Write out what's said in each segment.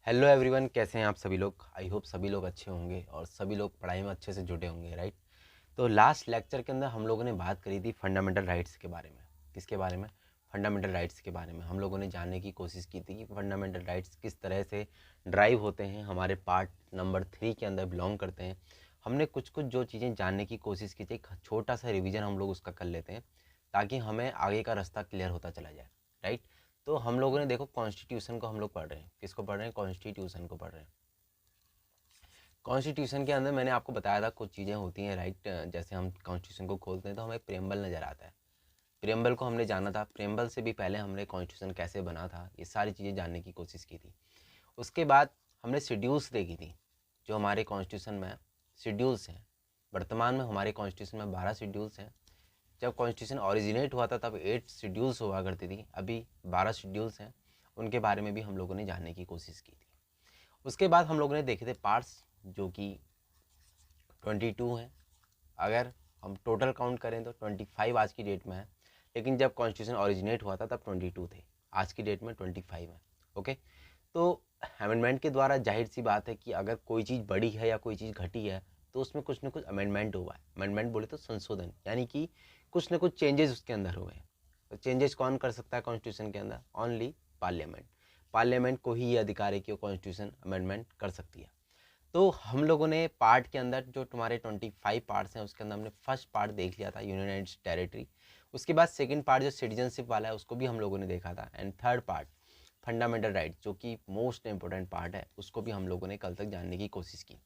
Hello everyone, कैसे हैं आप सभी लोग। आई होप सभी लोग अच्छे होंगे और सभी लोग पढ़ाई में अच्छे से जुटे होंगे, राइट। तो लास्ट लेक्चर के अंदर हम लोगों ने बात करी थी फंडामेंटल राइट्स के बारे में। किसके बारे में? फंडामेंटल राइट्स के बारे में हम लोगों ने जानने की कोशिश की थी कि फंडामेंटल राइट्स किस तरह से ड्राइव होते हैं, हमारे पार्ट नंबर 3 के अंदर बिलोंग करते हैं। हमने कुछ कुछ जो चीज़ें जानने की कोशिश की थी, एक छोटा सा रिविज़न हम लोग उसका कर लेते हैं ताकि हमें आगे का रास्ता क्लियर होता चला जाए, राइट। तो हम लोगों ने देखो कॉन्स्टिट्यूशन को हम लोग पढ़ रहे हैं। किसको पढ़ रहे हैं? कॉन्स्टिट्यूशन को पढ़ रहे हैं। कॉन्स्टिट्यूशन के अंदर मैंने आपको बताया था कुछ चीज़ें होती हैं, राइट। जैसे हम कॉन्स्टिट्यूशन को खोलते हैं तो हमें प्रेम्बल नज़र आता है। प्रेम्बल को हमने जाना था, प्रेम्बल से भी पहले हमने कॉन्स्टिट्यूशन कैसे बना था, ये सारी चीज़ें जानने की कोशिश की थी। उसके बाद हमने शेड्यूल्स देखी थी, जो हमारे कॉन्स्टिट्यूशन में शेड्यूल्स हैं। वर्तमान में हमारे कॉन्स्टिट्यूशन में 12 शेड्यूल्स हैं। जब कॉन्स्टिट्यूशन ओरिजिनेट हुआ था तब 8 शेड्यूल्स हुआ करती थी, अभी 12 शेड्यूल्स हैं। उनके बारे में भी हम लोगों ने जानने की कोशिश की थी। उसके बाद हम लोगों ने देखे थे पार्ट्स, जो कि 22 हैं। अगर हम टोटल काउंट करें तो 25 आज की डेट में है, लेकिन जब कॉन्स्टिट्यूशन ओरिजिनेट हुआ था तब 22 थे। आज की डेट में 25 है। ओके। तो अमेंडमेंट के द्वारा जाहिर सी बात है कि अगर कोई चीज़ बड़ी है या कोई चीज़ घटी है तो उसमें कुछ ना कुछ अमेंडमेंट हुआ है। अमेंडमेंट बोले तो संशोधन, यानी कि कुछ ना कुछ चेंजेस उसके अंदर हुए हैं। तो चेंजेस कौन कर सकता है कॉन्स्टिट्यूशन के अंदर? Only parliament. पार्लियामेंट को ही ये अधिकार है कि वो कॉन्स्टिट्यूशन अमेंडमेंट कर सकती है। तो हम लोगों ने पार्ट के अंदर जो तुम्हारे 25 पार्ट्स हैं उसके अंदर हमने फर्स्ट पार्ट देख लिया था, यूनियन एंड टेरिटरी। उसके बाद सेकंड पार्ट जो सिटीजनशिप वाला है उसको भी हम लोगों ने देखा था। And third part fundamental right, जो कि मोस्ट इंपॉर्टेंट पार्ट है, उसको भी हम लोगों ने कल तक जानने की कोशिश की,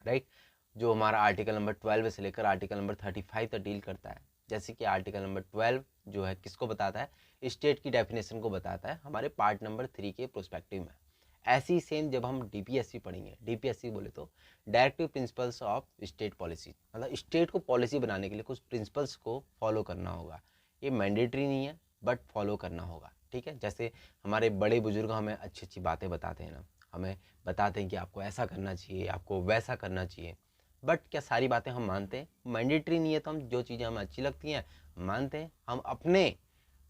राइट। जो हमारा आर्टिकल नंबर 12 से लेकर आर्टिकल नंबर 35 तक डील करता है। जैसे कि आर्टिकल नंबर 12 जो है किसको बताता है? स्टेट की डेफिनेशन को बताता है हमारे पार्ट नंबर 3 के प्रोस्पेक्टिव में। ऐसी सेम जब हम डीपीएससी पढ़ेंगे, डीपीएससी बोले तो directive principles of state policy, मतलब स्टेट को पॉलिसी बनाने के लिए कुछ प्रिंसिपल्स को फॉलो करना होगा। ये मैंडेटरी नहीं है बट फॉलो करना होगा, ठीक है। जैसे हमारे बड़े बुजुर्ग हमें अच्छी अच्छी बातें बताते हैं ना, हमें बताते हैं कि आपको ऐसा करना चाहिए, आपको वैसा करना चाहिए, बट क्या सारी बातें हम मानते हैं? मैंडेटरी नहीं है तो हम जो चीज़ें हमें अच्छी लगती हैं मानते हैं। हम अपने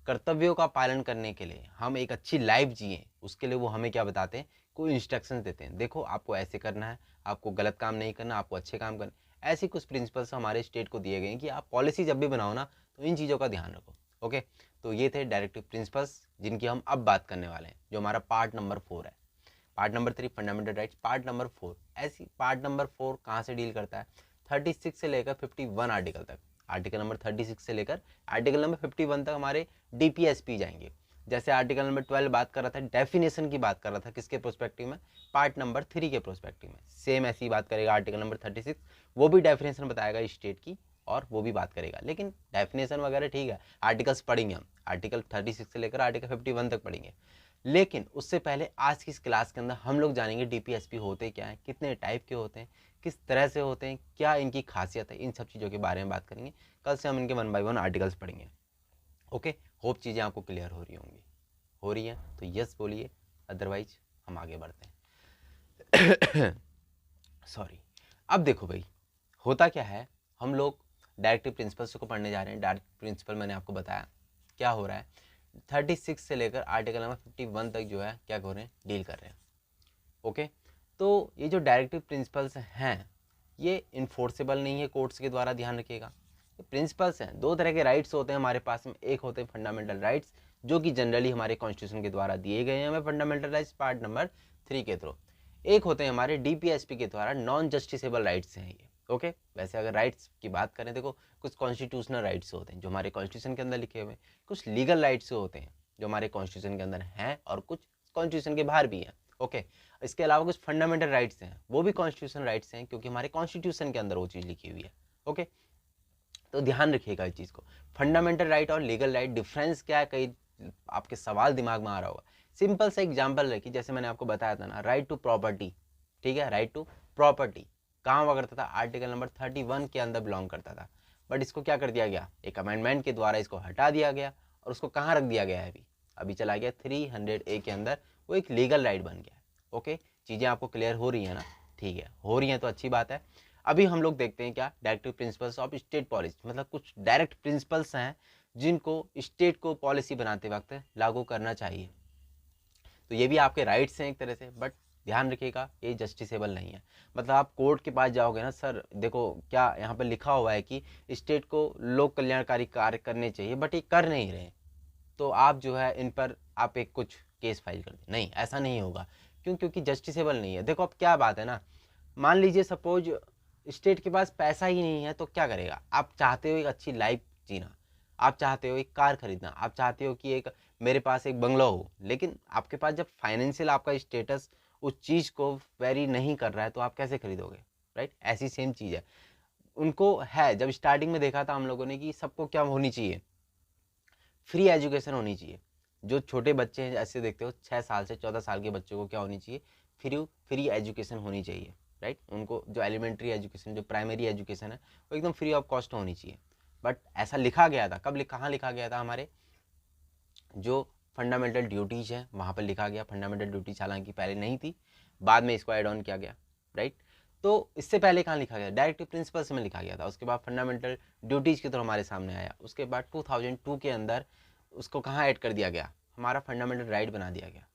कर्तव्यों का पालन करने के लिए, हम एक अच्छी लाइफ जिए उसके लिए वो हमें क्या बताते हैं? कोई इंस्ट्रक्शंस देते हैं, देखो आपको ऐसे करना है, आपको गलत काम नहीं करना, आपको अच्छे काम करना। ऐसी कुछ प्रिंसिपल्स हमारे स्टेट को दिए गए हैं कि आप पॉलिसी जब भी बनाओ ना तो इन चीज़ों का ध्यान रखो। ओके। तो ये थे डायरेक्टिव प्रिंसिपल्स जिनकी हम अब बात करने वाले हैं, जो हमारा पार्ट नंबर 4 है। Part number 3 fundamental rights, part number 4 ऐसी। पार्ट नंबर 4 कहाँ से डील करता है? 36 से लेकर 51 आर्टिकल तक। आर्टिकल नंबर 36 से लेकर आर्टिकल नंबर 51 तक हमारे डीपीएसपी जाएंगे। जैसे आर्टिकल नंबर 12 बात कर रहा था, डेफिनेशन की बात कर रहा था, किसके प्रोस्पेक्टिव में? पार्ट नंबर 3 के प्रोस्पेक्टिव में। सेम ऐसी बात करेगा आर्टिकल नंबर 36, वो भी डेफिनेशन बताएगा स्टेट की और वो भी बात करेगा। लेकिन डेफिनेशन वगैरह ठीक है, आर्टिकल्स पढ़ेंगे हम, आर्टिकल 36 से लेकर आर्टिकल 51 तक पढ़ेंगे। लेकिन उससे पहले आज की इस क्लास के अंदर हम लोग जानेंगे डीपीएसपी होते क्या हैं, कितने टाइप के होते हैं, किस तरह से होते हैं, क्या इनकी खासियत है, इन सब चीज़ों के बारे में बात करेंगे। कल से हम इनके 1 बाय 1 आर्टिकल्स पढ़ेंगे। ओके। होप चीज़ें आपको क्लियर हो रही होंगी। हो रही हैं तो यस बोलिए, अदरवाइज हम आगे बढ़ते हैं। सॉरी। अब देखो भाई, होता क्या है, हम लोग डायरेक्टिव प्रिंसिपल्स को पढ़ने जा रहे हैं। डायरेक्ट प्रिंसिपल मैंने आपको बताया क्या हो रहा है। 36 से लेकर आर्टिकल नंबर 51 तक जो है क्या कर रहे हैं? डील कर रहे हैं। ओके। तो ये जो डायरेक्टिव प्रिंसिपल्स हैं ये इन्फोर्सेबल नहीं है कोर्ट्स के द्वारा, ध्यान रखिएगा। ये प्रिंसिपल्स हैं। दो तरह के राइट्स होते हैं हमारे पास में, एक होते हैं फंडामेंटल राइट्स जो कि जनरली हमारे कॉन्स्टिट्यूशन के द्वारा दिए गए हैं हमें, फंडामेंटल राइट्स पार्ट नंबर 3 के थ्रू। एक होते हैं हमारे डीपीएसपी के द्वारा नॉन जस्टिसेबल राइट्स हैं ये। ओके। वैसे अगर राइट्स की बात करें, देखो कुछ कॉन्स्टिट्यूशनल राइट्स होते हैं जो हमारे कॉन्स्टिट्यूशन के अंदर लिखे हुए हैं, कुछ लीगल राइट्स होते हैं जो हमारे कॉन्स्टिट्यूशन के अंदर हैं और कुछ कॉन्स्टिट्यूशन के बाहर भी हैं। ओके। इसके अलावा कुछ फंडामेंटल राइट्स हैं, वो भी कॉन्स्टिट्यूशन राइट्स हैं क्योंकि हमारे कॉन्स्टिट्यूशन के अंदर वो चीज़ लिखी हुई है। ओके। तो ध्यान रखिएगा इस चीज़ को, फंडामेंटल राइट और लीगल राइट डिफरेंस क्या है, कई आपके सवाल दिमाग में आ रहा होगा। सिंपल सा एग्जांपल रखिए, जैसे मैंने आपको बताया था ना, राइट टू प्रॉपर्टी, ठीक है। राइट टू प्रॉपर्टी कहाँ हुआ करता था? आर्टिकल नंबर 31 के अंदर बिलोंग करता था, बट इसको क्या कर दिया गया? एक अमेंडमेंट के द्वारा इसको हटा दिया गया और उसको कहाँ रख दिया गया है? अभी अभी चला गया 300A के अंदर, वो एक लीगल राइट बन गया। ओके। चीज़ें आपको क्लियर हो रही है ना? ठीक है, हो रही हैं तो अच्छी बात है। अभी हम लोग देखते हैं क्या, directive principles of state policy, मतलब कुछ डायरेक्ट प्रिंसिपल्स हैं जिनको स्टेट को पॉलिसी बनाते वक्त लागू करना चाहिए। तो ये भी आपके राइट्स हैं एक तरह से, बट ध्यान रखिएगा ये जस्टिसेबल नहीं है। मतलब आप कोर्ट के पास जाओगे ना, सर देखो क्या यहाँ पर लिखा हुआ है कि स्टेट को लोक कल्याणकारी कार्य करने चाहिए, बट ये कर नहीं रहे, तो आप जो है इन पर आप एक कुछ केस फाइल कर दें। नहीं, ऐसा नहीं होगा। क्यों? क्योंकि जस्टिसेबल नहीं है। देखो अब क्या बात है ना, मान लीजिए सपोज स्टेट के पास पैसा ही नहीं है तो क्या करेगा? आप चाहते हो एक अच्छी लाइफ जीना, आप चाहते हो एक कार खरीदना, आप चाहते हो कि एक मेरे पास एक बंगलो हो, लेकिन आपके पास जब फाइनेंशियल आपका स्टेटस उस चीज़ को वेरी नहीं कर रहा है तो आप कैसे खरीदोगे? राइट, ऐसी सेम चीज़ है। उनको है, जब स्टार्टिंग में देखा था हम लोगों ने कि सबको क्या होनी चाहिए, फ्री एजुकेशन होनी चाहिए। जो छोटे बच्चे हैं ऐसे देखते हो 6 साल से 14 साल के बच्चों को क्या होनी चाहिए, फ्री फ्री एजुकेशन होनी चाहिए। राइट, उनको जो एलिमेंट्री एजुकेशन, जो प्राइमरी एजुकेशन है वो एकदम फ्री ऑफ कॉस्ट होनी चाहिए। बट ऐसा लिखा गया था, कब कहाँ लिखा गया था? हमारे जो फंडामेंटल ड्यूटीज़ हैं वहाँ पर लिखा गया। फंडामेंटल ड्यूटीज हालांकि पहले नहीं थी, बाद में इसको एड ऑन किया गया। राइट, तो इससे पहले कहाँ लिखा गया? डायरेक्टिव प्रिंसिपल्स में लिखा गया था। उसके बाद फंडामेंटल ड्यूटीज़ की तरह हमारे सामने आया। उसके बाद 2002 के अंदर उसको कहाँ ऐड कर दिया गया? हमारा फंडामेंटल राइट बना दिया गया।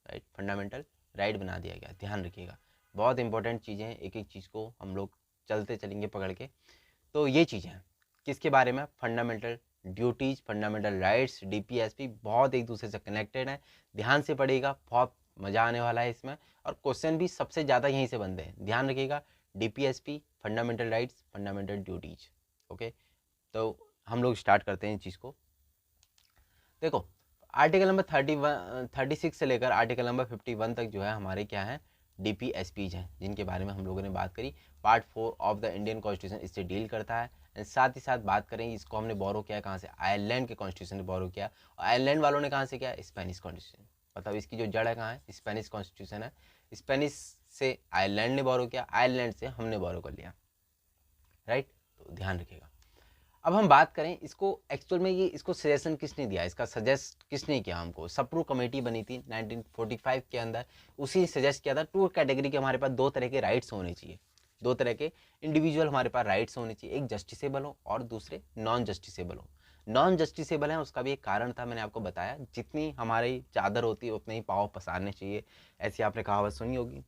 राइट, फंडामेंटल राइट बना दिया गया। ध्यान रखिएगा, बहुत इंपॉर्टेंट चीज़ें हैं, एक एक चीज़ को हम लोग चलते चलेंगे पकड़ के। तो ये चीज़ें हैं किसके बारे में? Fundamental duties, fundamental rights, DPSP, बहुत एक दूसरे से कनेक्टेड है। ध्यान से पढ़िएगा, बहुत मज़ा आने वाला है इसमें, और क्वेश्चन भी सबसे ज़्यादा यहीं से बनते हैं। ध्यान रखिएगा, DPSP, fundamental rights, fundamental duties. Okay, तो हम लोग स्टार्ट करते हैं इस चीज़ को। देखो, आर्टिकल नंबर 36 से लेकर आर्टिकल नंबर 51 तक जो है हमारे क्या है? डीपीएसपीज हैं, जिनके बारे में हम लोगों ने बात करी। Part 4 of the Indian constitution इससे डील करता है। एंड साथ ही साथ बात करें, इसको हमने बोरो किया कहाँ से? आयरलैंड के कॉन्स्टिट्यूशन ने बोरो किया। और आयरलैंड वालों ने कहाँ से किया? Spanish constitution. मतलब इसकी जो जड़ है कहाँ है? स्पेनिश कॉन्स्टिट्यूशन है। स्पेनिश से आयरलैंड ने बोरो किया, आयरलैंड से हमने बोरो कर लिया। राइट, तो ध्यान रखिएगा। अब हम बात करें इसको एक्चुअल में, ये इसको सजेशन किसने दिया, इसका सजेस्ट किसने किया हमको? सप्रू कमेटी बनी थी 1945 के अंदर, उसी सजेस्ट किया था टू कैटेगरी के हमारे पास दो तरह के राइट्स होने चाहिए। दो तरह के इंडिविजुअल हमारे पास राइट्स होने चाहिए, एक जस्टिसेबल हो और दूसरे नॉन जस्टिसेबल हो। नॉन जस्टिसेबल है, उसका भी एक कारण था, मैंने आपको बताया, जितनी हमारी चादर होती है उतने ही पाँव पसारने चाहिए, ऐसी आपने कहावत सुनी होगी।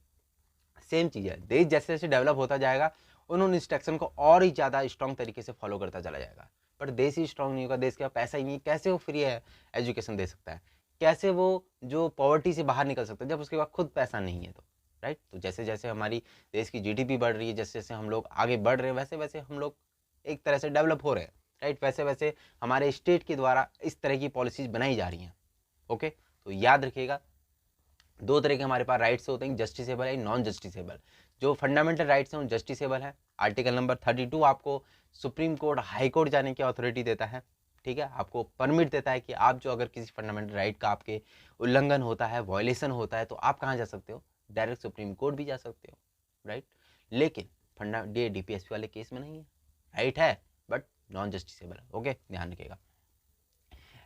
सेम चीज़ है, देश जैसे जैसे डेवलप होता जाएगा उन्होंने इंस्ट्रक्शन को और ही ज़्यादा स्ट्रॉन्ग तरीके से फॉलो करता चला जाएगा। पर देश ही स्ट्रॉन्ग नहीं होगा, देश के पास पैसा ही नहीं, कैसे वो फ्री है एजुकेशन दे सकता है? कैसे वो जो पॉवर्टी से बाहर निकल सकता है जब उसके पास खुद पैसा नहीं है? तो राइट, तो जैसे जैसे हमारी देश की जीडीपी बढ़ रही है, जैसे जैसे हम लोग आगे बढ़ रहे हैं, वैसे वैसे हम लोग एक तरह से डेवलप हो रहे हैं। राइट, वैसे वैसे हमारे स्टेट के द्वारा इस तरह की पॉलिसीज बनाई जा रही हैं। ओके, तो याद रखिएगा, दो तरह के हमारे पास राइट्स होते हैं, जस्टिसेबल है, नॉन जस्टिसेबल। जो फंडामेंटल राइट्स हैं वो जस्टिसेबल है। आर्टिकल नंबर 32 आपको सुप्रीम कोर्ट, हाई कोर्ट जाने की अथॉरिटी देता है। ठीक है, आपको परमिट देता है कि आप जो अगर किसी फंडामेंटल राइट का आपके उल्लंघन होता है, वायलेशन होता है, तो आप कहाँ जा सकते हो? डायरेक्ट सुप्रीम कोर्ट भी जा सकते हो। राइट, लेकिन फंडा डीपीएसपी वाले केस में नहीं है, राइट है बट नॉन जस्टिसेबल है। ओके, ध्यान रखिएगा।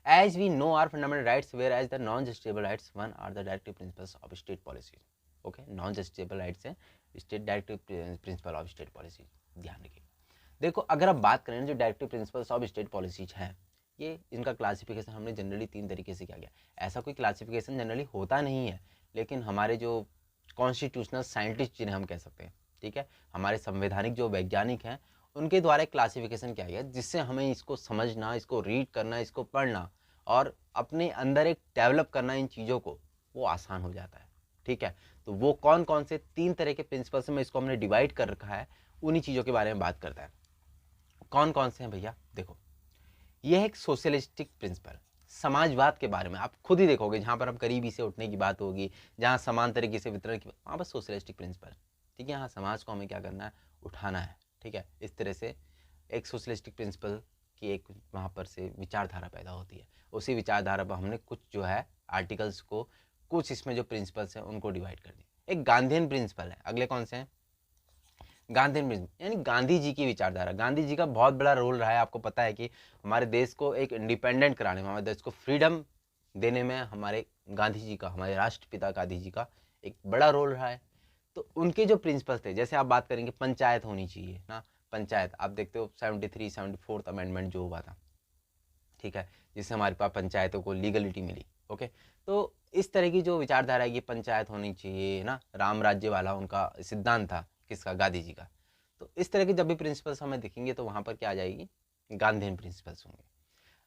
As we know our fundamental rights, whereas the non-justiciable rights one are the directive principles of state policy. Okay, non-justiciable rights है state directive principle of state policy। ध्यान रखिए, देखो अगर आप बात करें जो directive principles of state policies हैं, ये इनका क्लासिफिकेशन हमने जनरली 3 तरीके से किया गया। ऐसा कोई क्लासिफिकेशन जनरली होता नहीं है, लेकिन हमारे जो कॉन्स्टिट्यूशनल साइंटिस्ट जिन्हें हम कह सकते हैं, ठीक है, हमारे संवैधानिक जो वैज्ञानिक हैं, उनके द्वारा एक क्लासिफिकेशन किया गया जिससे हमें इसको समझना, इसको रीड करना, इसको पढ़ना और अपने अंदर एक डेवलप करना इन चीज़ों को, वो आसान हो जाता है। ठीक है, तो वो कौन कौन से 3 तरह के प्रिंसिपल्स में इसको हमने डिवाइड कर रखा है, उन्हीं चीज़ों के बारे में बात करता है। कौन कौन से हैं भैया? देखो, यह है एक सोशलिस्टिक प्रिंसिपल, समाजवाद के बारे में आप खुद ही देखोगे, जहाँ पर अब गरीबी से उठने की बात होगी, जहाँ समान तरीके से वितरण की, वहाँ पर सोशलिस्टिक प्रिंसिपल। ठीक है, यहाँ समाज को हमें क्या करना है? उठाना है। ठीक है, इस तरह से एक सोशलिस्टिक प्रिंसिपल की एक वहाँ पर से विचारधारा पैदा होती है। उसी विचारधारा पर हमने कुछ जो है आर्टिकल्स को, कुछ इसमें जो प्रिंसिपल्स हैं उनको डिवाइड कर दिया। एक गांधीयन प्रिंसिपल है, अगले कौन से हैं? गांधीयन प्रिंसिपल यानी गांधी जी की विचारधारा। गांधी जी का बहुत बड़ा रोल रहा है, आपको पता है कि हमारे देश को एक इंडिपेंडेंट कराने में, हमारे देश को फ्रीडम देने में हमारे गांधी जी का, हमारे राष्ट्रपिता गांधी जी का एक बड़ा रोल रहा है। तो उनके जो प्रिंसिपल्स थे, जैसे आप बात करेंगे पंचायत होनी चाहिए ना, पंचायत आप देखते हो 73 74 अमेंडमेंट जो हुआ था, ठीक है, जिससे हमारे पास पंचायतों को लीगलिटी मिली। ओके, तो इस तरह की जो विचारधारा है कि पंचायत होनी चाहिए, है ना, राम राज्य वाला उनका सिद्धांत था, किसका, गांधी जी का। तो इस तरह के जब भी प्रिंसिपल्स हमें दिखेंगे तो वहाँ पर क्या आ जाएगी, गांधीयन प्रिंसिपल्स होंगे।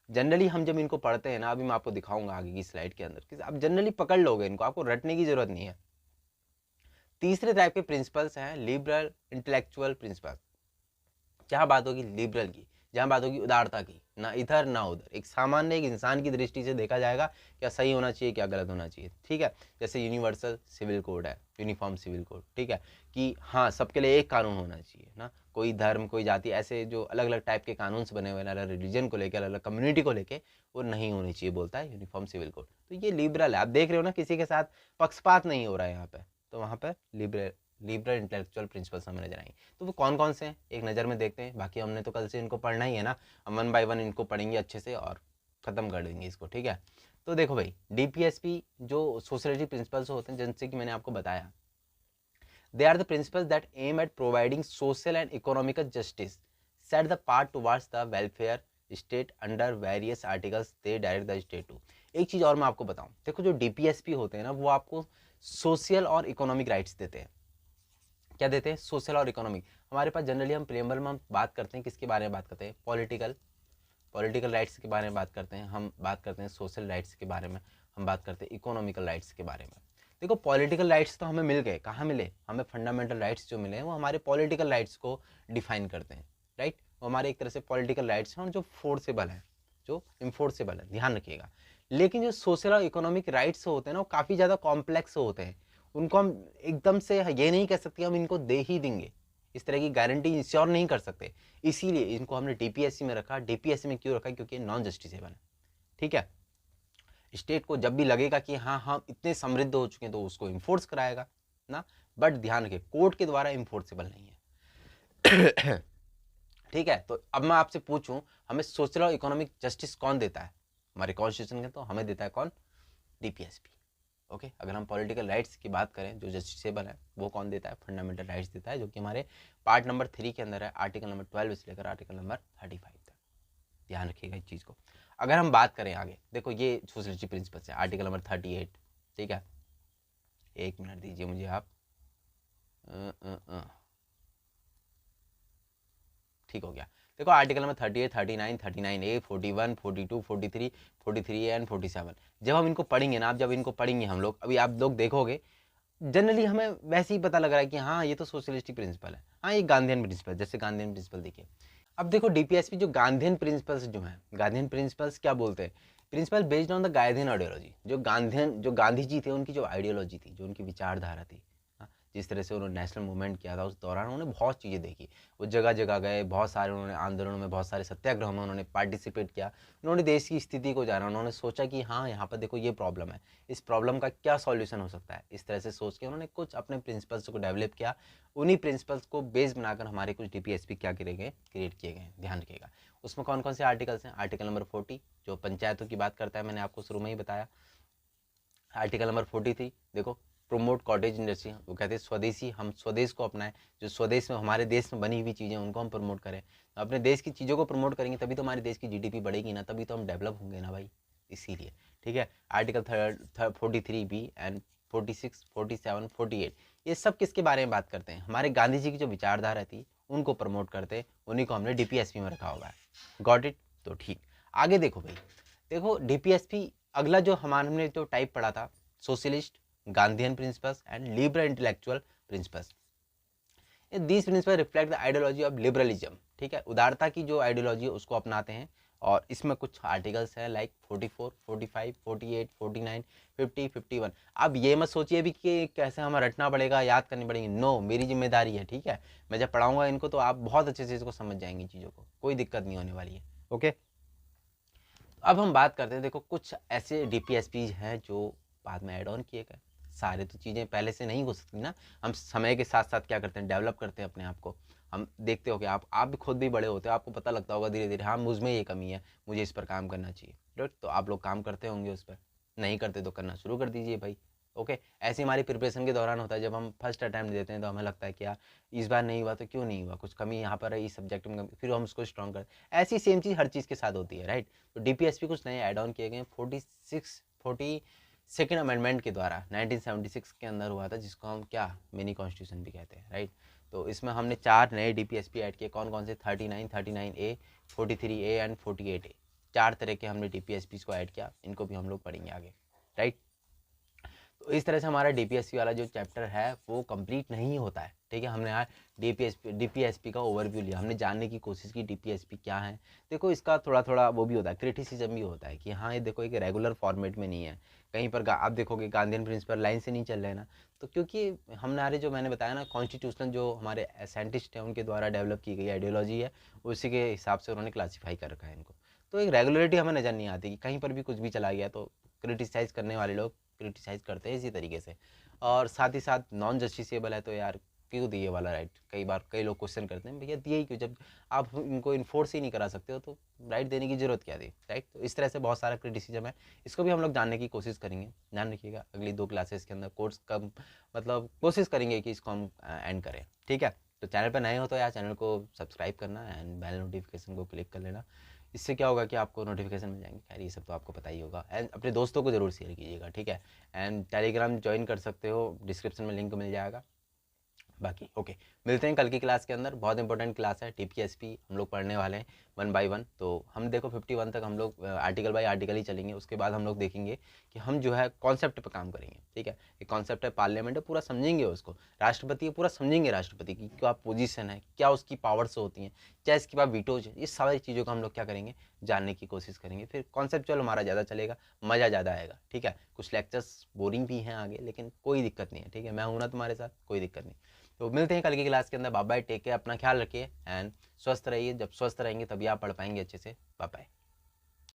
जनरली हम जब इनको पढ़ते हैं ना, अभी मैं आपको दिखाऊंगा आगे की स्लाइड के अंदर कि आप जनरली पकड़ लोगे इनको, आपको रटने की जरूरत नहीं है। तीसरे टाइप के प्रिंसिपल्स हैं लिबरल इंटेलेक्चुअल प्रिंसिपल। क्या बात होगी लिबरल की, जहाँ बात होगी उदारता की, ना इधर ना उधर, एक सामान्य एक इंसान की दृष्टि से देखा जाएगा क्या सही होना चाहिए क्या गलत होना चाहिए, ठीक है। जैसे यूनिवर्सल सिविल कोड है, यूनिफॉर्म सिविल कोड, ठीक है, कि हाँ सबके लिए एक कानून होना चाहिए ना, कोई धर्म कोई जाति ऐसे जो अलग अलग टाइप के कानून बने हुए अलग रिलीजन को लेकर अलग अलग कम्युनिटी को लेकर वो नहीं होनी चाहिए, बोलता है यूनिफॉर्म सिविल कोड। तो ये लिबरल है, आप देख रहे हो ना किसी के साथ पक्षपात नहीं हो रहा है यहाँ पे, तो वहाँ पर लिबरल लिबरल इंटेलेक्चुअल प्रिंसिपल्स हमें नजर आएंगे। तो वो कौन कौन से हैं एक नज़र में देखते हैं, बाकी हमने तो कल से इनको पढ़ना ही है ना, हम 1 बाय 1 इनको पढ़ेंगे अच्छे से और ख़त्म कर देंगे इसको, ठीक है। तो देखो भाई, डीपीएसपी जो सोशलिटी प्रिंसिपल्स होते हैं जिनसे कि मैंने आपको बताया, they are the principles that aim at providing social and economical justice, set the path towards the welfare state under various articles they direct the state to. एक चीज़ और मैं आपको बताऊं, देखो जो डीपीएसपी होते हैं ना वो आपको सोशल और इकोनॉमिक राइट्स देते हैं। क्या देते हैं, सोशल और इकोनॉमिक। हमारे पास जनरली हम प्रेम्बल में हम बात करते हैं किसके बारे में बात करते हैं, पॉलिटिकल राइट्स के बारे में बात करते हैं, हम बात करते हैं सोशल राइट्स के बारे में, हम बात करते हैं इकोनॉमिकल राइट्स के बारे में। देखो पॉलिटिकल राइट्स तो हमें मिल गए, कहाँ मिले हमें, फंडामेंटल राइट्स जो मिले हैं वो हमारे पॉलिटिकल राइट्स को डिफाइन करते हैं, राइट। वो हमारे एक तरह से पॉलिटिकल राइट्स हैं जो फोर्सेबल हैं, जो इम्फोर्सेबल है, ध्यान रखिएगा। लेकिन जो सोशल और इकोनॉमिक राइट्स होते हैं ना वो काफ़ी ज़्यादा कॉम्प्लेक्स होते हैं, उनको हम एकदम से ये नहीं कह सकते हम इनको दे ही देंगे, इस तरह की गारंटी इंश्योर नहीं कर सकते। इसीलिए इनको हमने डीपीएससी में रखा। डीपीएससी में क्यों रखा, क्योंकि नॉन जस्टिसेबल है, ठीक है। स्टेट को जब भी लगेगा कि हाँ हम इतने समृद्ध हो चुके हैं तो उसको इन्फोर्स कराएगा ना, बट ध्यान रखिए कोर्ट के द्वारा इन्फोर्सेबल नहीं है। ठीक है, तो अब मैं आपसे पूछूं हमें सोशल और इकोनॉमिक जस्टिस कौन देता है, हमारे कॉन्स्टिट्यूशन के तो हमें देता है कौन, डीपीएसपी। ओके, अगर हम पॉलिटिकल राइट्स की बात करें जो जस्टिसेबल है वो कौन देता है, फंडामेंटल राइट्स देता है, जो कि हमारे पार्ट नंबर 3 के अंदर है, आर्टिकल नंबर 12 से लेकर आर्टिकल नंबर 35 तक। ध्यान रखिएगा इस चीज़ को। अगर हम बात करें आगे, देखो ये सोशलिटी प्रिंसिपल्स है, आर्टिकल नंबर 38, ठीक है, एक मिनट दीजिए मुझे आप, ठीक हो गया। देखो आर्टिकल नंबर 38, 39, 39A, 41, 42, 43, 43 एंड 47, जब हम इनको पढ़ेंगे ना, आप जब इनको पढ़ेंगे हम लोग, अभी आप लोग देखोगे जनरली हमें वैसे ही पता लग रहा है कि हाँ ये तो सोशलिस्टिक प्रिंसिपल है, हाँ ये गांधीयन प्रिंसिपल, जैसे गांधीयन प्रिंसिपल देखिए। अब देखो डीपीएसपी जो गांधीयन प्रिंसिपल्स जो हैं, गांधीयन प्रिंसिपल्स क्या बोलते हैं, principle based on the Gandhian ideology, जो गांधी जी थे उनकी जो आइडियोलॉजी थी, जो उनकी विचारधारा थी, हाँ, जिस तरह से उन्होंने नेशनल मूवमेंट किया था उस दौरान उन्होंने बहुत चीज़ें देखी, वो जगह जगह गए, बहुत सारे उन्होंने आंदोलनों में, बहुत सारे सत्याग्रहों में उन्होंने पार्टिसिपेट किया, उन्होंने देश की स्थिति को जाना, उन्होंने सोचा कि हाँ यहाँ पर देखो ये प्रॉब्लम है, इस प्रॉब्लम का क्या सॉल्यूशन हो सकता है, इस तरह से सोच के उन्होंने कुछ अपने प्रिंसिपल्स को डेवलप किया। उन्हीं प्रिंसिपल्स को बेस बनाकर हमारे कुछ डीपीएसपी क्या किए गए, क्रिएट किए गए, ध्यान रखिएगा। उसमें कौन कौन से आर्टिकल्स हैं, आर्टिकल नंबर 40 जो पंचायतों की बात करता है, मैंने आपको शुरू में ही बताया। आर्टिकल नंबर 43 देखो, प्रोमोट कॉटेज इंडस्ट्री, वो कहते हैं स्वदेशी, हम स्वदेश को अपनाएं, जो स्वदेश में हमारे देश में बनी हुई चीज़ें उनको हम प्रमोट करें, तो अपने देश की चीज़ों को प्रमोट करेंगे तभी तो हमारे देश की जीडीपी बढ़ेगी ना, तभी तो हम डेवलप होंगे ना भाई, इसीलिए, ठीक है। आर्टिकल 43B एंड 46, 47, 48 ये सब किसके बारे में बात करते हैं, हमारे गांधी जी की जो विचारधारा थी उनको प्रमोट करते, उन्हीं को हमने डीपीएसपी में रखा हुआ है, गॉट इट। तो ठीक, आगे देखो भाई, देखो डीपीएसपी अगला जो हमने जो टाइप पढ़ा था, socialist, Gandhian principles and liberal intellectual principles. These principle reflect the ideology of liberalism, ठीक है, उदारता की जो आइडियोलॉजी है उसको अपनाते हैं। और इसमें कुछ आर्टिकल्स है लाइक 44, 45, 48, 49, 50, 51। अब ये मत सोचिए भी कि कैसे हमें रटना पड़ेगा, याद करनी पड़ेगी, नो मेरी जिम्मेदारी है, ठीक है। मैं जब पढ़ाऊंगा इनको तो आप बहुत अच्छे से इसको समझ जाएंगे, चीज़ों को कोई दिक्कत नहीं होने वाली है, ओके। अब हम बात करते हैं, देखो कुछ ऐसे डीपीएसपीज हैं जो बाद में ऐड ऑन किए गए, सारे तो चीज़ें पहले से नहीं हो सकती ना, हम समय के साथ साथ क्या करते हैं, डेवलप करते हैं अपने आप को। हम देखते हो कि आप भी खुद भी बड़े होते हो, आपको पता लगता होगा धीरे धीरे, हाँ मुझ में ये कमी है, मुझे इस पर काम करना चाहिए, राइट। तो आप लोग काम करते होंगे उस पर, नहीं करते तो करना शुरू कर दीजिए भाई, ओके। ऐसे हमारी प्रिपरेशन के दौरान होता है, जब हम फर्स्ट अटैम्प्ट देते हैं तो हमें लगता है कि यार इस बार नहीं हुआ तो क्यों नहीं हुआ, कुछ कमी यहाँ पर है इस सब्जेक्ट में, फिर हम उसको स्ट्रॉन्ग करते हैं। ऐसी सेम चीज़ हर चीज़ के साथ होती है, राइट। तो डीपीएसपी कुछ नए ऐड ऑन किए गए, 46, 42nd अमेंडमेंट के द्वारा 1976 के अंदर हुआ था, जिसको हम क्या मिनी कॉन्स्टिट्यूशन भी कहते हैं, राइट। तो इसमें हमने 4 नए DPSP ऐड किए। कौन कौन से? 39, 39A, 43A एंड 48A। 4 तरह के हमने DPSPs को ऐड किया, इनको भी हम लोग पढ़ेंगे आगे, राइट। तो इस तरह से हमारा DPSP वाला जो चैप्टर है वो कंप्लीट नहीं होता है, ठीक है। हमने यार DPSP का ओवरव्यू लिया, हमने जानने की कोशिश की DPSP क्या है। देखो इसका थोड़ा थोड़ा वो भी होता है, क्रिटिसिज्म भी होता है कि हाँ ये देखो एक रेगुलर फॉर्मेट में नहीं है, कहीं पर आप देखोगे गांधीयन प्रिंसिपल लाइन से नहीं चल रहे ना। तो क्योंकि हमारे जो मैंने बताया ना कॉन्स्टिट्यूशनल जो हमारे साइंटिस्ट हैं उनके द्वारा डेवलप की गई आइडियोलॉजी है, उसी के हिसाब से उन्होंने क्लासीफाई कर रखा है इनको। तो एक रेगुलरिटी हमें नज़र नहीं आती कि कहीं पर भी कुछ भी चला गया, तो क्रिटिसाइज़ करने वाले लोग क्रिटिसाइज़ करते हैं इसी तरीके से। और साथ ही साथ नॉन जस्टिसेबल है, तो यार क्यों दिए वाला राइट, कई बार कई लोग क्वेश्चन करते हैं भैया दिए ही क्यों, जब आप इनको इन्फोर्स ही नहीं करा सकते हो तो राइट देने की ज़रूरत क्या थी, राइट। तो इस तरह से बहुत सारा क्रिटिसिज्म है, इसको भी हम लोग जानने की कोशिश करेंगे। ध्यान रखिएगा अगली 2 क्लासेस के अंदर कोर्स कम मतलब कोशिश करेंगे कि इसको हम एंड करें, ठीक है। तो चैनल पर नए हो तो यार चैनल को सब्सक्राइब करना एंड बेल नोटिफिकेशन को क्लिक कर लेना। इससे क्या होगा कि आपको नोटिफिकेशन मिल जाएंगे, खैर ये सब तो आपको पता ही होगा। एंड अपने दोस्तों को ज़रूर शेयर कीजिएगा, ठीक है। एंड टेलीग्राम ज्वाइन कर सकते हो, डिस्क्रिप्शन में लिंक मिल जाएगा। बाकी ओके, मिलते हैं कल की क्लास के अंदर। बहुत इंपॉर्टेंट क्लास है, DPSP हम लोग पढ़ने वाले हैं 1 बाय 1। तो हम देखो 51 तक हम लोग आर्टिकल बाय आर्टिकल ही चलेंगे, उसके बाद हम लोग देखेंगे कि हम जो है कॉन्सेप्ट पे काम करेंगे, ठीक है। एक कॉन्सेप्ट है पार्लियामेंट है, पूरा समझेंगे उसको। राष्ट्रपति है, पूरा समझेंगे राष्ट्रपति की क्या पोजीशन है, क्या उसकी पावर्स होती हैं, क्या इसके पास वीटोज है, ये सारी चीज़ों को हम लोग क्या करेंगे जानने की कोशिश करेंगे। फिर कॉन्सेप्चुअल हमारा ज़्यादा चलेगा, मज़ा ज़्यादा आएगा, ठीक है। कुछ लेक्चर्स बोरिंग भी हैं आगे, लेकिन कोई दिक्कत नहीं है, ठीक है। मैं हूं ना तुम्हारे साथ, कोई दिक्कत नहीं। तो मिलते हैं कल की क्लास के अंदर। बाय बाय, टेक केयर, अपना ख्याल रखिए एंड स्वस्थ रहिए। जब स्वस्थ रहेंगे तभी आप पढ़ पाएंगे अच्छे से। Bye bye.